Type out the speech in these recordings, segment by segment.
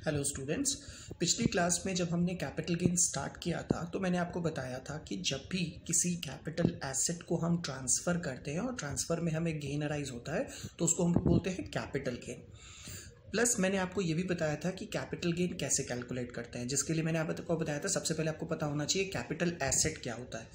Hello students, पिछली class में जब हमने कैपिटल गेन स्टार्ट किया था तो मैंने आपको बताया था कि जब भी किसी कैपिटल एसेट को हम ट्रांसफ़र करते हैं और ट्रांसफ़र में हमें गेन अराइज होता है तो उसको हम बोलते हैं कैपिटल गेन। प्लस मैंने आपको ये भी बताया था कि कैपिटल गेन कैसे कैलकुलेट करते हैं, जिसके लिए मैंने आपको बताया था सबसे पहले आपको पता होना चाहिए कैपिटल एसेट क्या होता है,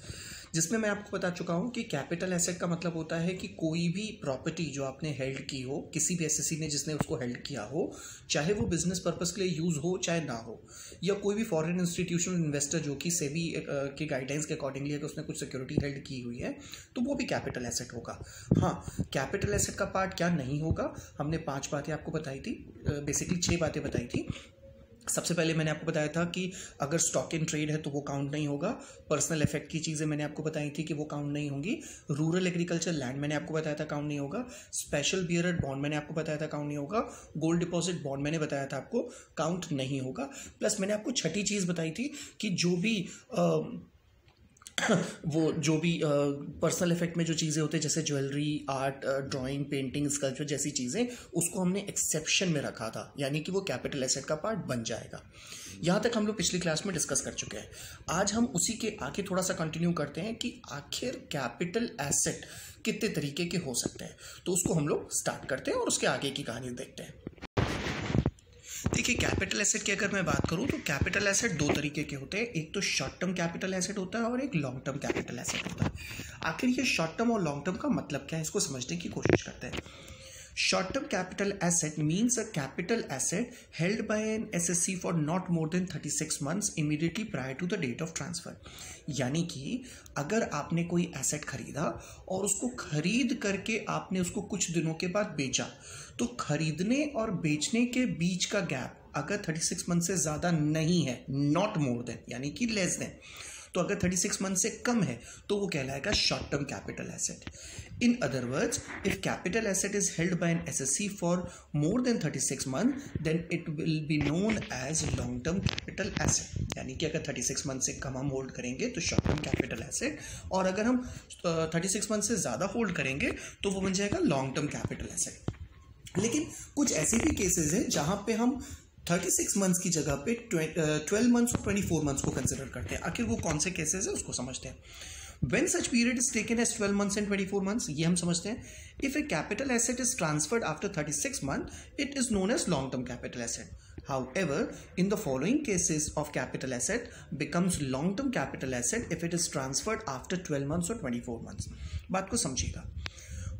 जिसमें मैं आपको बता चुका हूँ कि कैपिटल एसेट का मतलब होता है कि कोई भी प्रॉपर्टी जो आपने हेल्ड की हो, किसी भी एसएससी ने जिसने उसको हेल्ड किया हो, चाहे वो बिजनेस पर्पस के लिए यूज़ हो चाहे ना हो, या कोई भी फॉरेन इंस्टीट्यूशनल इन्वेस्टर जो कि सेबी के गाइडलाइंस के अकॉर्डिंगली है कि उसने कुछ सिक्योरिटी हेल्ड की हुई है तो वो भी कैपिटल एसेट होगा। हाँ, कैपिटल एसेट का पार्ट क्या नहीं होगा, हमने 5 बातें आपको बताई थी, बेसिकली 6 बातें बताई थी। सबसे पहले मैंने आपको बताया था कि अगर स्टॉक इन ट्रेड है तो वो काउंट नहीं होगा। पर्सनल इफेक्ट की चीज़ें मैंने आपको बताई थी कि वो काउंट नहीं होंगी। रूरल एग्रीकल्चर लैंड मैंने आपको बताया था काउंट नहीं होगा। स्पेशल बियरड बॉन्ड मैंने आपको बताया था काउंट नहीं होगा। गोल्ड डिपॉजिट बॉन्ड मैंने बताया था आपको काउंट नहीं होगा। प्लस मैंने आपको छठी चीज़ बताई थी कि जो भी पर्सनल इफेक्ट में जो चीज़ें होती हैं जैसे jewellery, art, drawing, painting, sculpture जैसी चीज़ें, उसको हमने एक्सेप्शन में रखा था, यानी कि वो कैपिटल एसेट का पार्ट बन जाएगा। यहाँ तक हम लोग पिछली क्लास में डिस्कस कर चुके हैं। आज हम उसी के आगे थोड़ा सा कंटिन्यू करते हैं कि आखिर कैपिटल एसेट कितने तरीके के हो सकते हैं, तो उसको हम लोग स्टार्ट करते हैं और उसके आगे की कहानी देखते हैं। देखिए, कैपिटल एसेट की अगर मैं बात करूं तो कैपिटल एसेट 2 तरीके के होते हैं। एक तो शॉर्ट टर्म कैपिटल एसेट होता है और एक लॉन्ग टर्म कैपिटल एसेट होता है। आखिर ये शॉर्ट टर्म और लॉन्ग टर्म का मतलब क्या है, इसको समझने की कोशिश करते हैं। Short term capital asset means a capital asset held by an SSC for not more than 36 months immediately prior to the date of transfer। यानी कि अगर आपने कोई एसेट खरीदा और उसको खरीद करके आपने उसको कुछ दिनों के बाद बेचा, तो खरीदने और बेचने के बीच का गैप अगर 36 मंथ से ज़्यादा नहीं है, नॉट मोर देन यानी कि लेस देन, तो अगर 36 मंथ से कम है तो वो कहलाएगा short term capital asset. In other words, if capital asset is held by an SSC for more than 36 months, then it will be known as long term capital asset। यानी कि अगर 36 मंथ से कम हम होल्ड करेंगे तो short term capital asset, और अगर हम 36 मंथ से ज़्यादा होल्ड करेंगे तो वो बन जाएगा लॉन्ग टर्म कैपिटल एसेट। लेकिन कुछ ऐसे भी केसेस हैं जहाँ पे हम 36 मंथ्स की जगह पे 12 मंथ्स और 24 मंथ्स को कंसिडर करते हैं। आखिर वो कौन से केसेस है उसको समझते हैं। When such period is taken as 12 months and 24 months, ये हम समझते हैं। If a capital asset is transferred after 36 months, it is known as long-term capital asset. However, in the following cases of capital asset becomes long-term capital asset if it is transferred after 12 months or 24 months। बात को समझिएगा।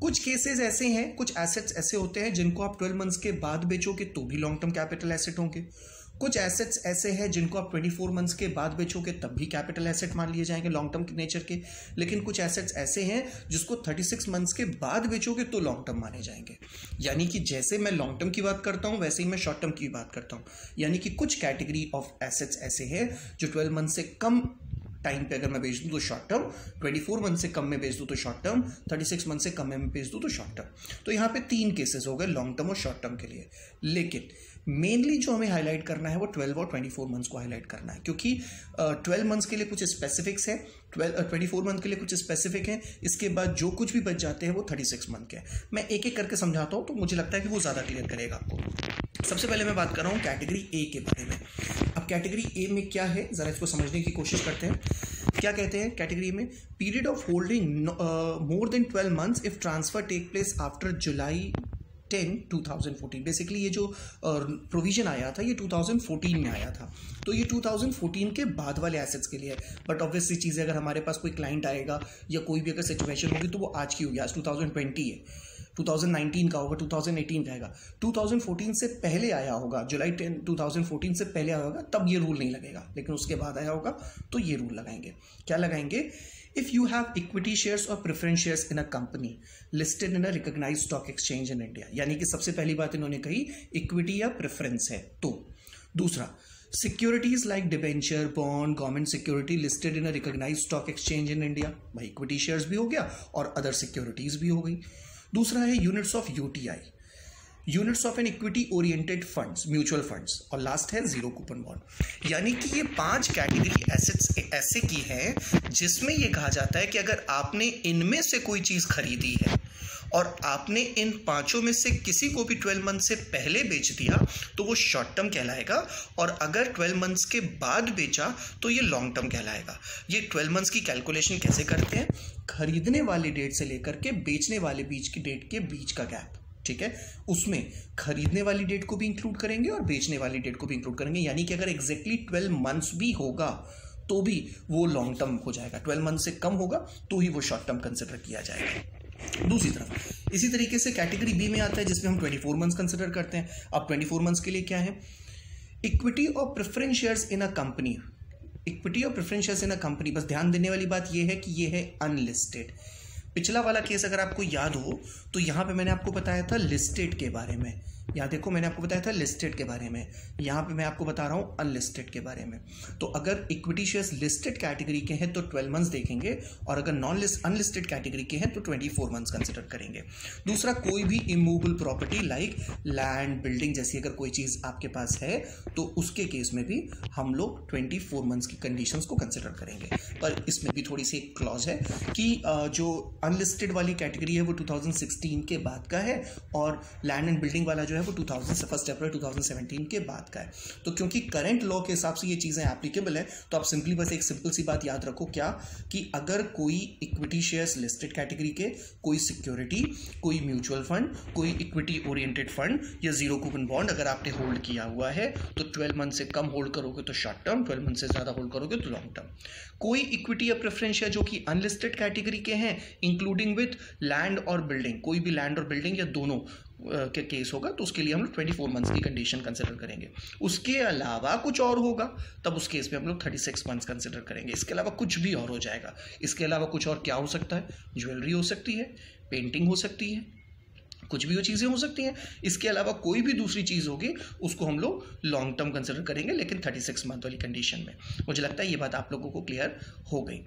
कुछ cases ऐसे हैं, कुछ assets ऐसे होते हैं जिनको आप 12 मंथ्स के बाद बेचोगे तो भी लॉन्ग टर्म कैपिटल एसेट होंगे। कुछ एसेट्स ऐसे हैं जिनको आप 24 मंथ्स के बाद बेचोगे तब भी कैपिटल एसेट मान लिए जाएंगे लॉन्ग टर्म नेचर के। लेकिन कुछ एसेट्स ऐसे हैं जिसको 36 मंथ्स के बाद बेचोगे तो लॉन्ग टर्म माने जाएंगे। यानी कि जैसे मैं लॉन्ग टर्म की बात करता हूं वैसे ही मैं शॉर्ट टर्म की बात करता हूं। यानी कि कुछ कैटेगरी ऑफ एसेट्स ऐसे हैं जो 12 मंथ से कम टाइम पे अगर मैं बेच दूं तो शॉर्ट टर्म, 24 मंथ से कम में बेच दूं तो शॉर्ट टर्म, 36 मंथ से कम में बेच दूं तो शॉर्ट टर्म। तो यहाँ पे 3 केसेस हो गए लॉन्ग टर्म और शॉर्ट टर्म के लिए। लेकिन मेनली जो हमें हाईलाइट करना है वो 12 और 24 मंथ्स को हाईलाइट करना है, क्योंकि 12 मंथ्स के लिए कुछ स्पेसिफिक्स है, 24 मंथ के लिए कुछ स्पेसिफिक है, इसके बाद जो कुछ भी बच जाते हैं वो 36 मंथ के हैं। मैं एक एक करके समझाता हूँ तो मुझे लगता है कि वो ज़्यादा क्लियर करेगा आपको। सबसे पहले मैं बात कर रहा हूँ कैटेगरी ए के बारे में। अब कैटेगरी ए में क्या है, ज़रा इसको समझने की कोशिश करते हैं। क्या कहते हैं कैटेगरी में? Period of holding more than 12 months if transfer take place after July 10, 2014। Basically ये जो प्रोविजन आया था ये 2014 में आया था, तो ये 2014 के बाद वाले एसेट्स के लिए है। बट ऑब्वियसली चीज़ है, अगर हमारे पास कोई क्लाइंट आएगा या कोई भी अगर सिचुएशन होगी तो वो आज की होगी, आज 2020 है, 2019 का होगा, 2018 का आएगा, 2014 से पहले आया होगा, जुलाई 10 2014 से पहले आया होगा तब ये रूल नहीं लगेगा, लेकिन उसके बाद आया होगा तो ये रूल लगाएंगे। क्या लगाएंगे? If you have equity shares or preference shares in a company listed in a recognized stock exchange in India, यानी कि सबसे पहली बात इन्होंने कही इक्विटी या प्रेफरेंस है। तो दूसरा, securities like debenture, bond, government security listed in a recognised stock exchange in India, भाई इक्विटी शेयर्स भी हो गया और अदर सिक्योरिटीज भी हो गई। दूसरा है units of UTI, units of an equity oriented funds, mutual funds, और लास्ट है जीरो कूपन बॉन्ड। यानी कि ये 5 कैटेगरी एसेट्स ऐसे की हैं जिसमें ये कहा जाता है कि अगर आपने इनमें से कोई चीज़ खरीदी है और आपने इन पांचों में से किसी को भी 12 मंथ से पहले बेच दिया तो वो शॉर्ट टर्म कहलाएगा, और अगर 12 मंथ्स के बाद बेचा तो ये लॉन्ग टर्म कहलाएगा। ये 12 मंथ्स की कैलकुलेशन कैसे करते हैं? खरीदने वाली डेट से लेकर के बेचने वाले बीच की डेट के बीच का गैप, ठीक है, उसमें खरीदने वाली डेट को भी इंक्लूड करेंगे और बेचने वाली डेट को भी इंक्लूड करेंगे। यानी कि अगर एग्जैक्टली 12 मंथ्स भी होगा तो भी वो लॉन्ग टर्म हो जाएगा, 12 मंथ से कम होगा तो ही वो शॉर्ट टर्म कंसिडर किया जाएगा। दूसरी तरफ इसी तरीके से कैटेगरी बी में आता है जिसमें हम 24 मंथ्स कंसिडर करते हैं। अब 24 मंथ्स के लिए क्या है? इक्विटी और preference shares in a company. Equity और preference shares in a company, बस ध्यान देने वाली बात यह है कि ये है अनलिस्टेड। पिछला वाला केस अगर आपको याद हो तो यहां पे मैंने आपको बताया था लिस्टेड के बारे में, यहाँ देखो मैंने आपको बताया था लिस्टेड के बारे में, यहाँ पे मैं आपको बता रहा हूँ अनलिस्टेड के बारे में। तो अगर इक्विटी शेयर्स लिस्टेड कैटेगरी के हैं तो 12 मंथ्स देखेंगे, और अगर नॉन अनलिस्टेड कैटेगरी के हैं तो 24 मंथ्स कंसिडर करेंगे। दूसरा, कोई भी immovable property like land, building जैसी अगर कोई चीज़ आपके पास है तो उसके केस में भी हम लोग 24 मंथ्स की कंडीशंस को कंसिडर करेंगे। पर इसमें भी थोड़ी सी एक क्लॉज है कि जो अनलिस्टेड वाली कैटेगरी है वो 2016 के बाद का है, और लैंड एंड बिल्डिंग वाला जो है वो 1 अप्रैल 2017 के बाद का है। तो क्योंकि करंट लॉ के हिसाब से ये चीज़ें एप्लीकेबल है तो आप सिंपली बस एक सिंपल सी बात याद रखो, क्या कि अगर कोई इक्विटी शेयर्स लिस्टेड कैटेगरी के, कोई सिक्योरिटी, कोई म्यूचुअल फंड, कोई इक्विटी ओरिएंटेड फंड या जीरो कूपन बॉन्ड अगर आपने होल्ड किया हुआ है तो 12 मंथ से कम होल्ड करोगे तो शॉर्ट टर्म, 12 मंथ से ज़्यादा होल्ड करोगे तो लॉन्ग टर्म। कोई इक्विटी या प्रेफरेंस शेयर जो कि अनलिस्टेड कैटेगरी के हैं इंक्लूडिंग विथ लैंड और बिल्डिंग, कोई भी लैंड और बिल्डिंग या दोनों के केस होगा तो उसके लिए हम लोग 24 मंथ्स की कंडीशन कंसिडर करेंगे। उसके अलावा कुछ और होगा तब उस केस में हम लोग 36 मंथ्स कंसिडर करेंगे। इसके अलावा कुछ भी और हो जाएगा। इसके अलावा कुछ और क्या हो सकता है? ज्वेलरी हो सकती है, पेंटिंग हो सकती है, कुछ भी वो चीज़ें हो सकती हैं। इसके अलावा कोई भी दूसरी चीज़ होगी उसको हम लोग लॉन्ग टर्म कंसिडर करेंगे, लेकिन 36 मंथ वाली कंडीशन में। मुझे लगता है ये बात आप लोगों को क्लियर हो गई।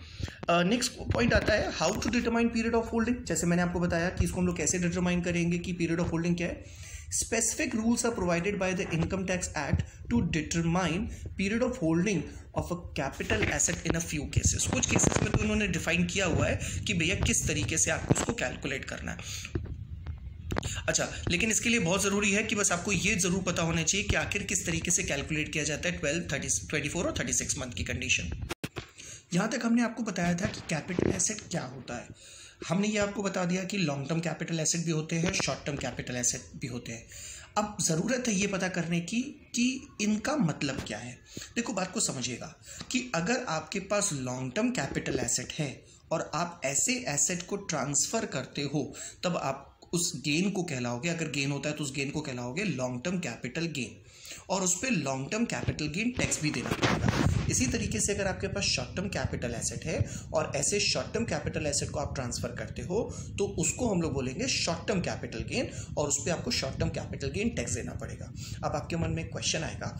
नेक्स्ट पॉइंट आता है how to determine period of holding. जैसे मैंने आपको बताया कि इसको हम लोग कैसे डिटरमाइन करेंगे कि पीरियड ऑफ होल्डिंग क्या है। Specific rules are provided by the Income Tax Act to determine period of holding of a capital asset in a few cases। कुछ केसेस में तो उन्होंने डिफाइन किया हुआ है कि भैया किस तरीके से आपको उसको कैलकुलेट करना है। अच्छा, लेकिन इसके लिए बहुत ज़रूरी है कि बस आपको ये ज़रूर पता होना चाहिए कि आखिर किस तरीके से कैलकुलेट किया जाता है 12, 24 और 36 मंथ की कंडीशन। यहाँ तक हमने आपको बताया था कि कैपिटल एसेट क्या होता है। हमने ये आपको बता दिया कि लॉन्ग टर्म कैपिटल एसेट भी होते हैं, शॉर्ट टर्म कैपिटल एसेट भी होते हैं। अब ज़रूरत है ये पता करने की कि इनका मतलब क्या है। देखो बात को समझिएगा कि अगर आपके पास लॉन्ग टर्म कैपिटल एसेट है और आप ऐसे एसेट को ट्रांसफ़र करते हो तब आप उस गेन को कहलाओगे, अगर गेन होता है तो उस गेन को कहलाओगे लॉन्ग टर्म कैपिटल गेन, और उस पर long term capital gain tax भी देना पड़ेगा। इसी तरीके से अगर आपके पास शॉर्ट टर्म कैपिटल एसेट है और ऐसे शॉर्ट टर्म कैपिटल एसेट को आप ट्रांसफर करते हो तो उसको हम लोग बोलेंगे शॉर्ट टर्म कैपिटल गेन, और उस पर आपको short term capital gain tax देना पड़ेगा। अब आपके मन में एक क्वेश्चन आएगा,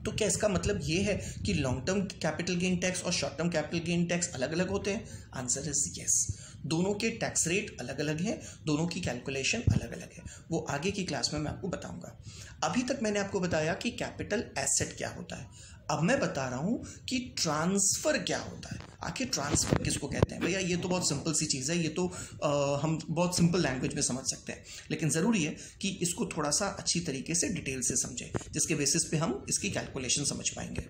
तो क्या इसका मतलब ये है कि long term capital gain tax और short term capital gain tax अलग अलग होते हैं? Answer is yes. दोनों के टैक्स रेट अलग अलग हैं, दोनों की कैलकुलेशन अलग अलग है। वो आगे की क्लास में मैं आपको बताऊंगा। अभी तक मैंने आपको बताया कि कैपिटल एसेट क्या होता है। अब मैं बता रहा हूं कि ट्रांसफ़र क्या होता है। आखिर ट्रांसफ़र किसको कहते हैं? भैया ये तो बहुत सिंपल सी चीज़ है, ये तो हम बहुत सिंपल लैंग्वेज में समझ सकते हैं, लेकिन ज़रूरी है कि इसको थोड़ा सा अच्छी तरीके से डिटेल से समझें, जिसके बेसिस पे हम इसकी कैलकुलेशन समझ पाएंगे।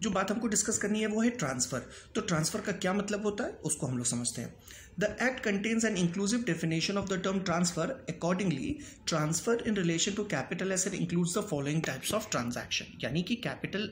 जो बात हमको डिस्कस करनी है वो है ट्रांसफ़र। तो ट्रांसफ़र का क्या मतलब होता है उसको हम लोग समझते हैं। The Act contains an inclusive definition of the term transfer. Accordingly, transfer in relation to capital asset includes the following types of transaction। यानी कि कैपिटल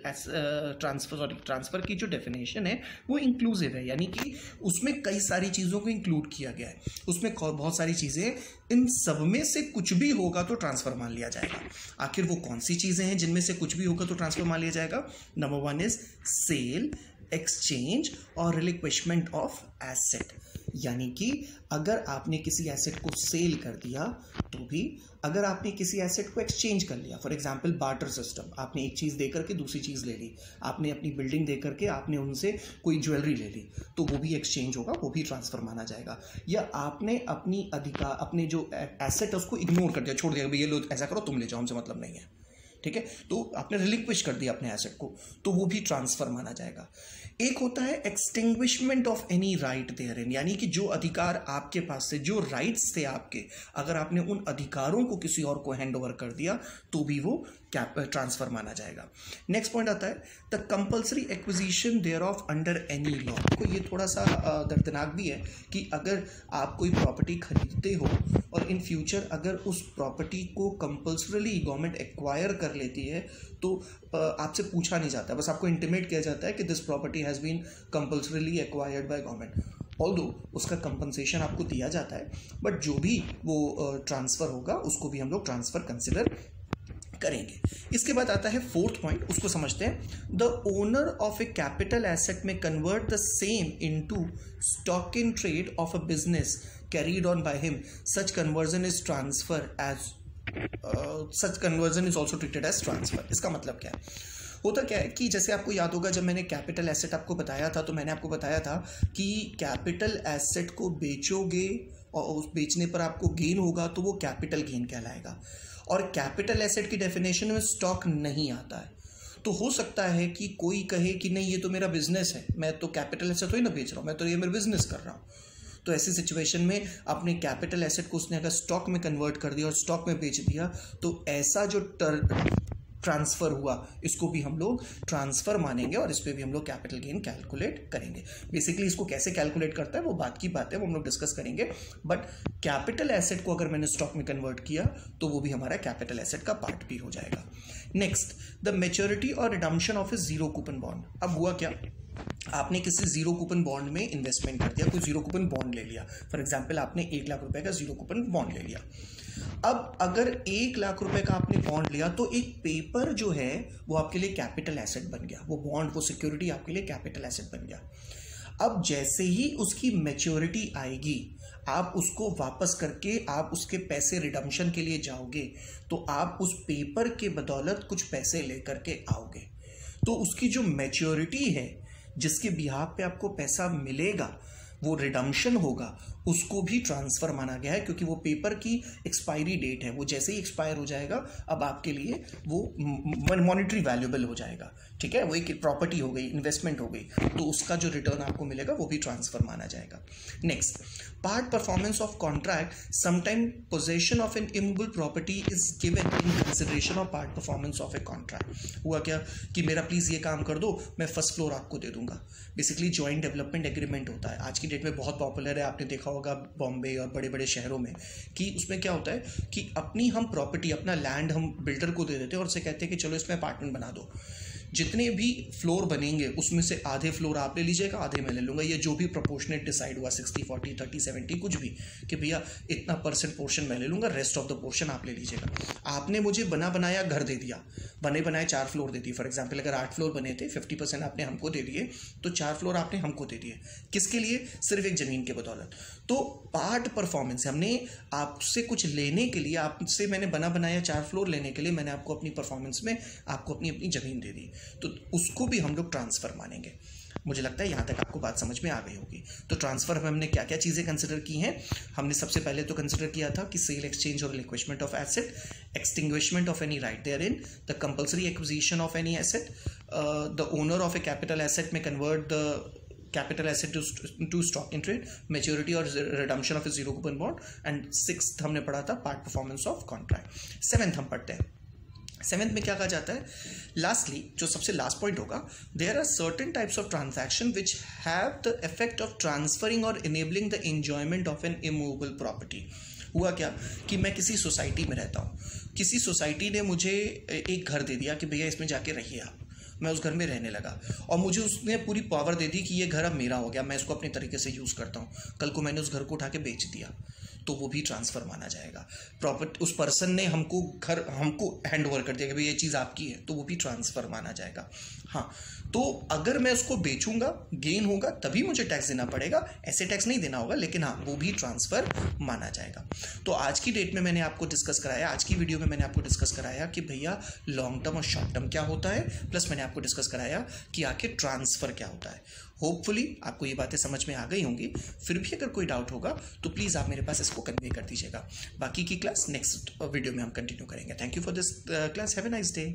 ट्रांसफ़र की जो डेफिनेशन है वो इंक्लूसिव है, यानी कि उसमें कई सारी चीज़ों को इंक्लूड किया गया है। उसमें बहुत सारी चीज़ें, इन सब में से कुछ भी होगा तो ट्रांसफ़र मान लिया जाएगा। आखिर वो कौन सी चीज़ें हैं जिनमें से कुछ भी होगा तो ट्रांसफ़र मान लिया जाएगा? नंबर 1 इज सेल, एक्सचेंज और रिलिक्विशमेंट ऑफ एसेट। यानी कि अगर आपने किसी एसेट को सेल कर दिया तो भी, अगर आपने किसी एसेट को एक्सचेंज कर लिया, फॉर एग्जांपल बार्टर सिस्टम, आपने एक चीज़ दे करके दूसरी चीज़ ले ली, आपने अपनी बिल्डिंग दे करके आपने उनसे कोई ज्वेलरी ले ली, तो वो भी एक्सचेंज होगा, वो भी ट्रांसफ़र माना जाएगा। या आपने अपने जो एसेट है उसको इग्नोर कर दिया, छोड़ दिया, भैया लो ऐसा करो, तुम ले जाओ, हमसे मतलब नहीं है, ठीक है, तो आपने रिलिक्विश कर दिया अपने एसेट को, तो वो भी ट्रांसफर माना जाएगा। एक होता है extinguishment of any right there in, यानी कि जो अधिकार आपके पास से, जो राइट्स थे आपके, अगर आपने उन अधिकारों को किसी और को हैंड ओवर कर दिया तो भी वो ट्रांसफर माना जाएगा। नेक्स्ट पॉइंट आता है the compulsory acquisition thereof under any law. को ये थोड़ा सा दर्दनाक भी है कि अगर आप कोई प्रॉपर्टी खरीदते हो और इन फ्यूचर अगर उस प्रॉपर्टी को कंपल्सरीली गवर्नमेंट एक्वायर कर लेती है तो आपसे पूछा नहीं जाता, बस आपको इंटीमेट किया जाता है कि this property has been compulsorily acquired by government. Although उसका कंपनसेशन आपको दिया जाता है, बट जो भी वो ट्रांसफ़र होगा उसको भी हम लोग ट्रांसफ़र कंसिडर करेंगे। इसके बाद आता है फोर्थ पॉइंट, उसको समझते हैं। The owner of a capital asset में convert the same into stock in trade of a business carried on by him, such conversion is transfer as such conversion is also treated as transfer. इसका मतलब क्या है? होता क्या है कि जैसे आपको याद होगा जब मैंने कैपिटल एसेट आपको बताया था तो मैंने आपको बताया था कि कैपिटल एसेट को बेचोगे और उस बेचने पर आपको गेन होगा तो वो कैपिटल गेन कहलाएगा, और कैपिटल एसेट की डेफिनेशन में स्टॉक नहीं आता है। तो हो सकता है कि कोई कहे कि नहीं ये तो मेरा बिजनेस है, मैं तो कैपिटल एसेट तो ही ना बेच रहा हूँ, मैं तो ये मेरा बिजनेस कर रहा हूँ। तो ऐसी सिचुएशन में अपने कैपिटल एसेट को उसने अगर स्टॉक में कन्वर्ट कर दिया और स्टॉक में बेच दिया तो ऐसा जो ट्रांसफ़र हुआ इसको भी हम लोग ट्रांसफ़र मानेंगे और इस पर भी हम लोग कैपिटल गेन कैलकुलेट करेंगे। बेसिकली इसको कैसे कैलकुलेट करता है वो बात की बात है, वो हम लोग डिस्कस करेंगे, बट कैपिटल एसेट को अगर मैंने स्टॉक में कन्वर्ट किया तो वो भी हमारा कैपिटल एसेट का पार्ट भी हो जाएगा। नेक्स्ट, द मैच्योरिटी और redemption of A zero coupon bond. अब हुआ क्या, आपने किसी जीरो कूपन बॉन्ड में इन्वेस्टमेंट कर दिया, कोई जीरो कूपन बॉन्ड ले लिया, फॉर एग्जांपल आपने 1 लाख रुपए का जीरो कूपन बॉन्ड ले लिया। अब अगर 1 लाख रुपए का आपने बॉन्ड लिया तो एक पेपर जो है वो आपके लिए कैपिटल एसेट बन गया, वो बॉन्ड, वो सिक्योरिटी आपके लिए कैपिटल एसेट बन गया। अब जैसे ही उसकी मैच्योरिटी आएगी आप उसको वापस करके आप उसके पैसे रिडम्पशन के लिए जाओगे तो आप उस पेपर के बदौलत कुछ पैसे लेकर के आओगे, तो उसकी जो मैच्योरिटी है जिसके बिहाफ पे आपको पैसा मिलेगा वो रिडम्पशन होगा, उसको भी ट्रांसफ़र माना गया है, क्योंकि वो पेपर की एक्सपायरी डेट है, वो जैसे ही एक्सपायर हो जाएगा अब आपके लिए वो मॉनिटरी वैल्यूएबल हो जाएगा। ठीक है, वो एक प्रॉपर्टी हो गई, इन्वेस्टमेंट हो गई, तो उसका जो रिटर्न आपको मिलेगा वो भी ट्रांसफ़र माना जाएगा। Next, part performance of contract, sometime possession of an immovable property is given in consideration of part performance of a contract. हुआ क्या कि मेरा प्लीज़ ये काम कर दो, मैं फर्स्ट फ्लोर आपको दे दूंगा। बेसिकली जॉइंट डेवलपमेंट एग्रीमेंट होता है, आज की डेट में बहुत पॉपुलर है, आपने देखा होगा बॉम्बे और बड़े बड़े शहरों में, कि उसमें क्या होता है कि अपनी हम प्रॉपर्टी, अपना लैंड हम बिल्डर को दे देते हैं और उससे कहते हैं कि चलो इसमें अपार्टमेंट बना दो। जितने भी फ्लोर बनेंगे उसमें से आधे फ्लोर आप ले लीजिएगा, आधे मैं ले लूँगा, ये जो भी प्रोपोर्शनेट डिसाइड हुआ 60-40, 30-70 कुछ भी, कि भैया इतना % पोर्शन मैं ले लूँगा, रेस्ट ऑफ द पोर्शन आप ले लीजिएगा। आपने मुझे बना बनाया घर दे दिया, बने बनाए 4 फ्लोर दे दिए, फॉर एग्जाम्पल अगर 8 फ्लोर बने थे, 50% आपने हमको दे दिए, तो 4 फ्लोर आपने हमको दे दिए, किसके लिए? सिर्फ एक ज़मीन के बदौलत। तो पार्ट परफॉर्मेंस, हमने आपसे कुछ लेने के लिए, आपसे मैंने बना बनाया 4 फ्लोर लेने के लिए मैंने आपको अपनी परफॉर्मेंस में आपको अपनी अपनी ज़मीन दे दी, तो उसको भी हम लोग ट्रांसफ़र मानेंगे। मुझे लगता है यहाँ तक आपको बात समझ में आ गई होगी। तो ट्रांसफ़र में हमने क्या क्या चीज़ें कंसिडर की हैं? हमने सबसे पहले तो कंसिडर किया था कि सेल, एक्सचेंज और relinquishment of asset, extinguishment of any right there in, the compulsory acquisition of any asset, the owner of a capital asset में convert the capital asset to stock in trade, maturity और redemption of a zero coupon bond, and 6th हमने पढ़ा था part performance of contract। 7th हम पढ़ते हैं। 7th में क्या कहा जाता है? लास्टली, जो सबसे लास्ट पॉइंट होगा, there are certain types of transaction which have the effect of transferring और enabling the enjoyment of an immovable property. हुआ क्या कि मैं किसी सोसाइटी में रहता हूँ, किसी सोसाइटी ने मुझे एक घर दे दिया कि भैया इसमें जाके रहिए आप, मैं उस घर में रहने लगा और मुझे उसने पूरी पावर दे दी कि ये घर अब मेरा हो गया, मैं इसको अपने तरीके से यूज़ करता हूँ। कल को मैंने उस घर को उठा के बेच दिया तो वो भी ट्रांसफ़र माना जाएगा। प्रॉपर्टी, उस पर्सन ने हमको हैंड ओवर कर दिया कि भाई ये चीज़ आपकी है, तो वो भी ट्रांसफ़र माना जाएगा। हाँ, तो अगर मैं उसको बेचूंगा, गेन होगा, तभी मुझे टैक्स देना पड़ेगा, ऐसे टैक्स नहीं देना होगा, लेकिन हाँ वो भी ट्रांसफ़र माना जाएगा। तो आज की डेट में मैंने आपको डिस्कस कराया, आज की वीडियो में मैंने आपको डिस्कस कराया कि भैया लॉन्ग टर्म और शॉर्ट टर्म क्या होता है, प्लस मैंने आपको आपको डिस्कस कराया कि आखिर ट्रांसफ़र क्या होता है। होपफुली आपको ये बातें समझ में आ गई होंगी। फिर भी अगर कोई डाउट होगा तो प्लीज़ आप मेरे पास इसको कन्वे कर दीजिएगा। बाकी की क्लास नेक्स्ट वीडियो में हम कंटिन्यू करेंगे। Thank you for this class. Have a nice day.